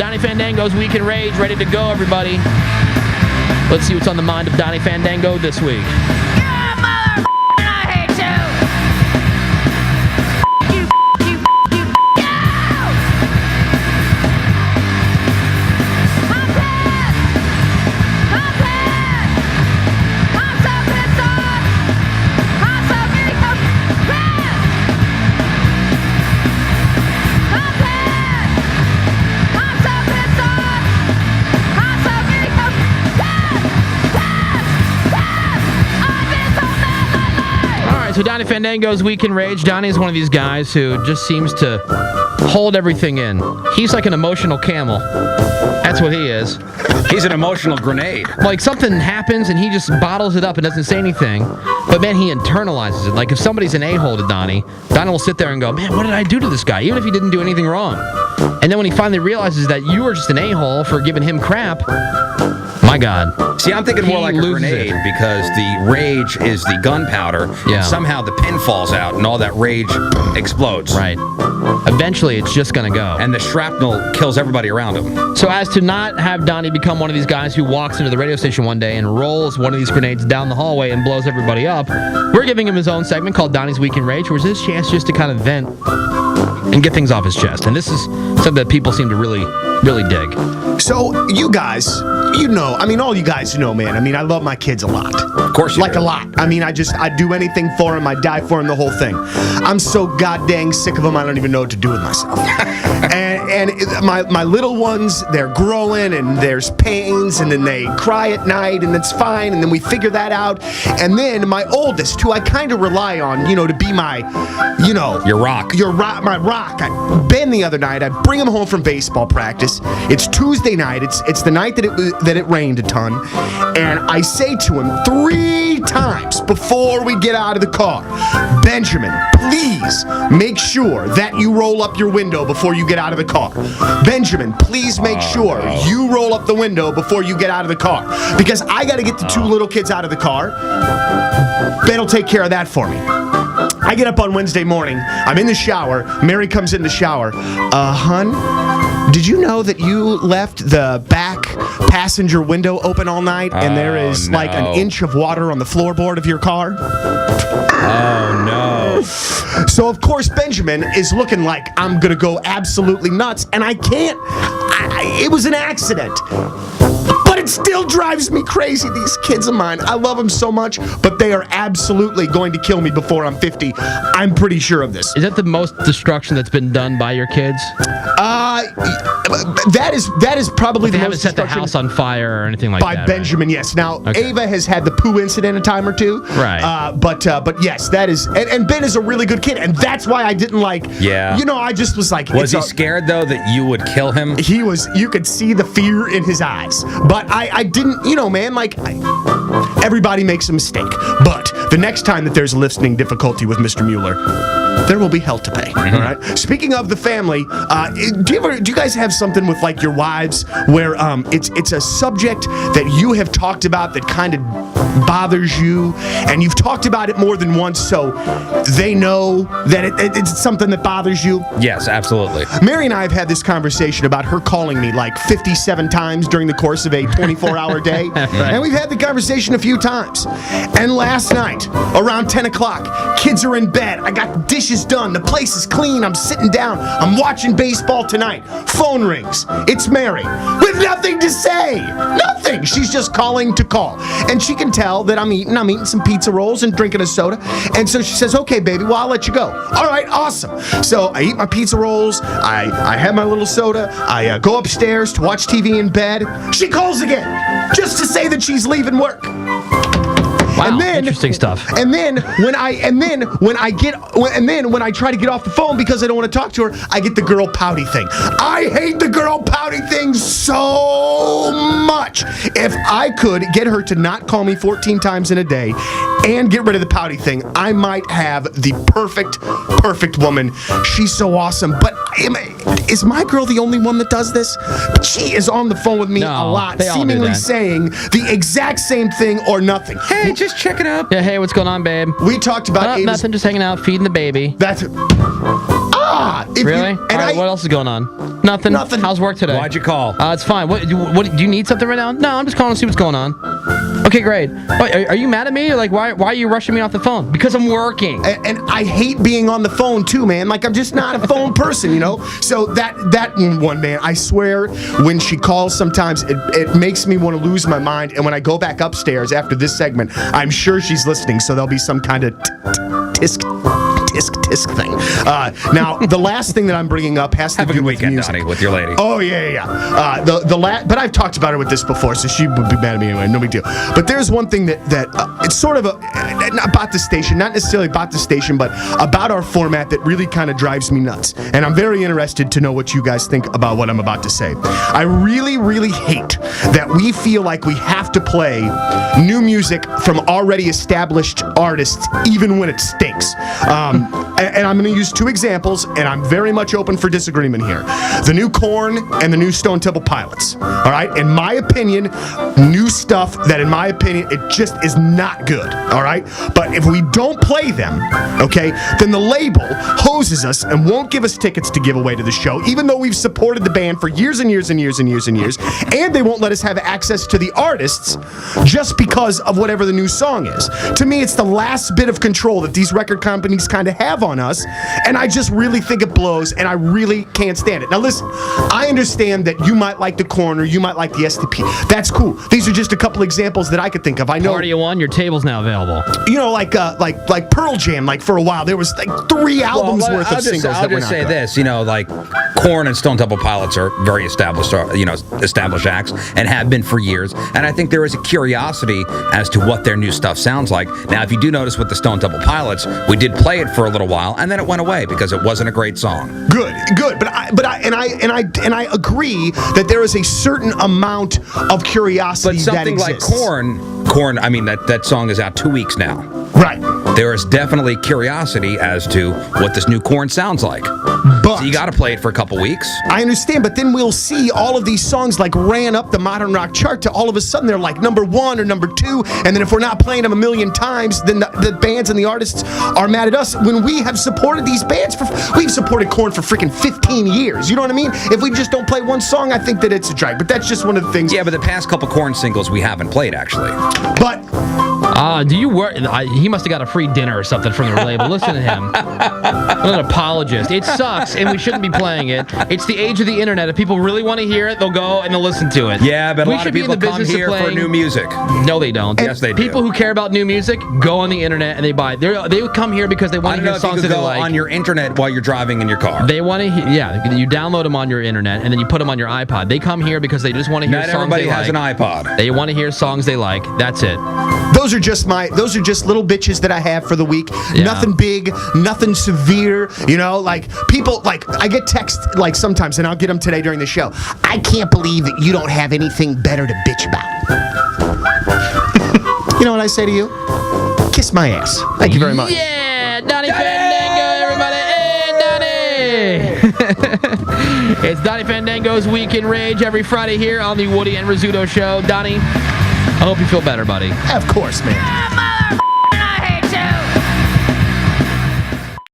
Donnie Fandango's Week in Rage, ready to go, everybody. Let's see what's on the mind of Donnie Fandango this week. Yeah, mother, I hate you. You. Yeah! I'm pissed. I'm pissed. I'm so pissed off. I'm so really pissed. I'm pissed. I'm so pissed off. I'm so really pissed. All right, so Donnie Fandango's Week in Rage. Donnie is one of these guys who just seems to hold everything in. He's like an emotional camel. That's what he is. He's an emotional grenade. Like, something happens and he just bottles it up and doesn't say anything. But, man, he internalizes it. Like, if somebody's an a-hole to Donnie will sit there and go, man, what did I do to this guy? Even if he didn't do anything wrong. And then when he finally realizes that you were just an a-hole for giving him crap, my God. See, I'm thinking more He like a loses grenade it. because the rage is the gunpowder. Yeah. And somehow the pin falls out and all that rage explodes. Right. Eventually, it's just going to go. And the shrapnel kills everybody around him. So as to not have Donnie become one of these guys who walks into the radio station one day and rolls one of these grenades down the hallway and blows everybody up, we're giving him his own segment called Donnie's Week in Rage, where it's his chance just to kind of vent and get things off his chest. And this is something that people seem to really, really dig. So, you guys, you know, I mean, all you guys know, man. I mean, I love my kids a lot. Of course you Like do. a lot. I mean, I'd do anything for them. I die for them, the whole thing. I'm so goddamn sick of them, I don't even know what to do with myself. My little ones, they're growing, and there's pains, and then they cry at night, and it's fine, and then we figure that out. And then my oldest, who I kind of rely on, to be my, Your rock. my rock. Ben the other night, I bring him home from baseball practice. It's Tuesday night. It's the night that it rained a ton, and I say to him 3 times before we get out of the car, Benjamin, please make sure that you roll up your window before you get out of the car. Benjamin, please make sure you roll up the window before you get out of the car, because I got to get the 2 little kids out of the car. Ben will take care of that for me. I get up on Wednesday morning. I'm in the shower. Mary comes in the shower. Hun, did you know that you left the back passenger window open all night and there is like an inch of water on the floorboard of your car? Oh, no. So, of course, Benjamin is looking like I'm going to go absolutely nuts, and I can't. It was an accident. But it still drives me crazy, these kids of mine. I love them so much, but they are absolutely going to kill me before I'm 50. I'm pretty sure of this. Is that the most destruction that's been done by your kids? That is probably They the haven't most set the destruction house on fire or anything like by that. Benjamin, yes. Now, Okay. Ava has had the poo incident a time or two. Right. But yes, that is, and Ben is a really good kid, and that's why I didn't like, Yeah. I just was like, Was he scared, though, that you would kill him? He was, you could see the fear in his eyes. But I didn't, man, everybody makes a mistake. But the next time that there's a listening difficulty with Mr. Mueller, there will be hell to pay. All right. Speaking of the family, do you guys have something with like your wives where it's a subject that you have talked about that kind of bothers you, and you've talked about it more than once, so they know that it's something that bothers you? Yes, absolutely. Mary and I have had this conversation about her calling me like 57 times during the course of a 24-hour day. Right. And we've had the conversation a few times. And last night, around 10 o'clock, kids are in bed. I got the dishes done. The place is clean. I'm sitting down. I'm watching baseball tonight. Phone rings. It's Mary with nothing to say. Nothing. She's just calling to call. And she can tell that I'm eating some pizza rolls and drinking a soda. And so she says, okay, baby, well, I'll let you go. All right, awesome. So I eat my pizza rolls. I have my little soda. I go upstairs to watch TV in bed. She calls again just to say that she's leaving work. Wow, interesting stuff. And then when I try to get off the phone because I don't want to talk to her, I get the girl pouty thing. I hate the girl pouty thing so much. If I could get her to not call me 14 times in a day and get rid of the pouty thing, I might have the perfect woman. She's so awesome. But is my girl the only one that does this? She is on the phone with me a lot, they all do seemingly that. saying the exact same thing or nothing. Hey, just checking up. Yeah, hey, what's going on, babe? We talked about Ava's, Nothing, just hanging out, feeding the baby. that's Really? And All right, what else is going on? Nothing. Nothing. How's work today? Why'd you call? It's fine. What do you need something right now? No, I'm just calling to see what's going on. Okay, great. Wait, are you mad at me? Like, why are you rushing me off the phone? Because I'm working. And I hate being on the phone too, man. Like, I'm just not a phone person, you know? So that one, man, I swear, when she calls sometimes, it makes me want to lose my mind. And when I go back upstairs after this segment, I'm sure she's listening, so there'll be some kind of tisk thing. Now, the last thing that I'm bringing up has to Have a do good with weekend, music. Donnie, with your lady. Oh, yeah. But I've talked about her with this before, so she would be mad at me anyway. No big deal. But there's one thing that it's sort of not about the station, not necessarily about the station, but about our format that really kind of drives me nuts. And I'm very interested to know what you guys think about what I'm about to say. I really, really hate that we feel like we have to play new music from already established artists, even when it stinks. And I'm going to use two examples, and I'm very much open for disagreement here. The new Korn and the new Stone Temple Pilots. All right? In my opinion, new stuff that, in my opinion, it just is not good. All right? But if we don't play them, okay, then the label hoses us and won't give us tickets to give away to the show, even though we've supported the band for years and years and years and years and years, and they won't let us have access to the artists just because of whatever the new song is. To me, it's the last bit of control that these record companies kind of have on us, and I just really think it blows, and I really can't stand it. Now listen, I understand that you might like the Korn or you might like the STP. That's cool. These are just a couple examples that I could think of. I know. Party of one, your table's now available. You know, like Pearl Jam. Like for a while, there was like 3 albums worth of singles that were I'll not just say good. this, you know, like Korn and Stone Temple Pilots are very established acts and have been for years. And I think there is a curiosity as to what their new stuff sounds like. Now, if you do notice with the Stone Temple Pilots, we did play it for a little while, and then it went away because it wasn't a great song. Good. But I agree that there is a certain amount of curiosity But that something like exists. Korn, I mean, that song is out 2 weeks now. Right. There is definitely curiosity as to what this new Korn sounds like. But So you got to play it for a couple weeks. I understand, but then we'll see all of these songs like ran up the modern rock chart to all of a sudden they're like number 1 or number 2, and then if we're not playing them a million times, then the bands and the artists are mad at us when we have supported these bands we've supported Korn for freaking 15 years. You know what I mean? If we just don't play one song, I think that it's a drag. But that's just one of the things. Yeah, but the past couple Korn singles we haven't played, actually. But Do you work? He must have got a free dinner or something from the label. Listen to him. What an apologist. It sucks, and we shouldn't be playing it. It's the age of the internet. If people really want to hear it, they'll go and they'll listen to it. Yeah, but a We lot should of be in people the come business of here for playing- new music. No, they don't. Yes, they do. People who care about new music go on the internet and they buy it. They would come here because they I want to don't know hear if you songs could that they go like. on your internet while you're driving in your car. They want to hear, yeah, you download them on your internet and then you put them on your iPod. They come here because they just want to hear Not songs everybody they has like. an iPod. They want to hear songs they like. That's it. those are just little bitches that I have for the week. Yeah. Nothing big, nothing severe. You know, like people, like I get texts like sometimes, and I'll get them today during the show. I can't believe that you don't have anything better to bitch about. You know what I say to you? Kiss my ass. Thank you very much. Yeah, Donnie Fandango, everybody. Hey, Donnie. It's Donnie Fandango's Week in Rage every Friday here on the Woody and Rizzuto Show. Donnie, I hope you feel better, buddy. Of course, man.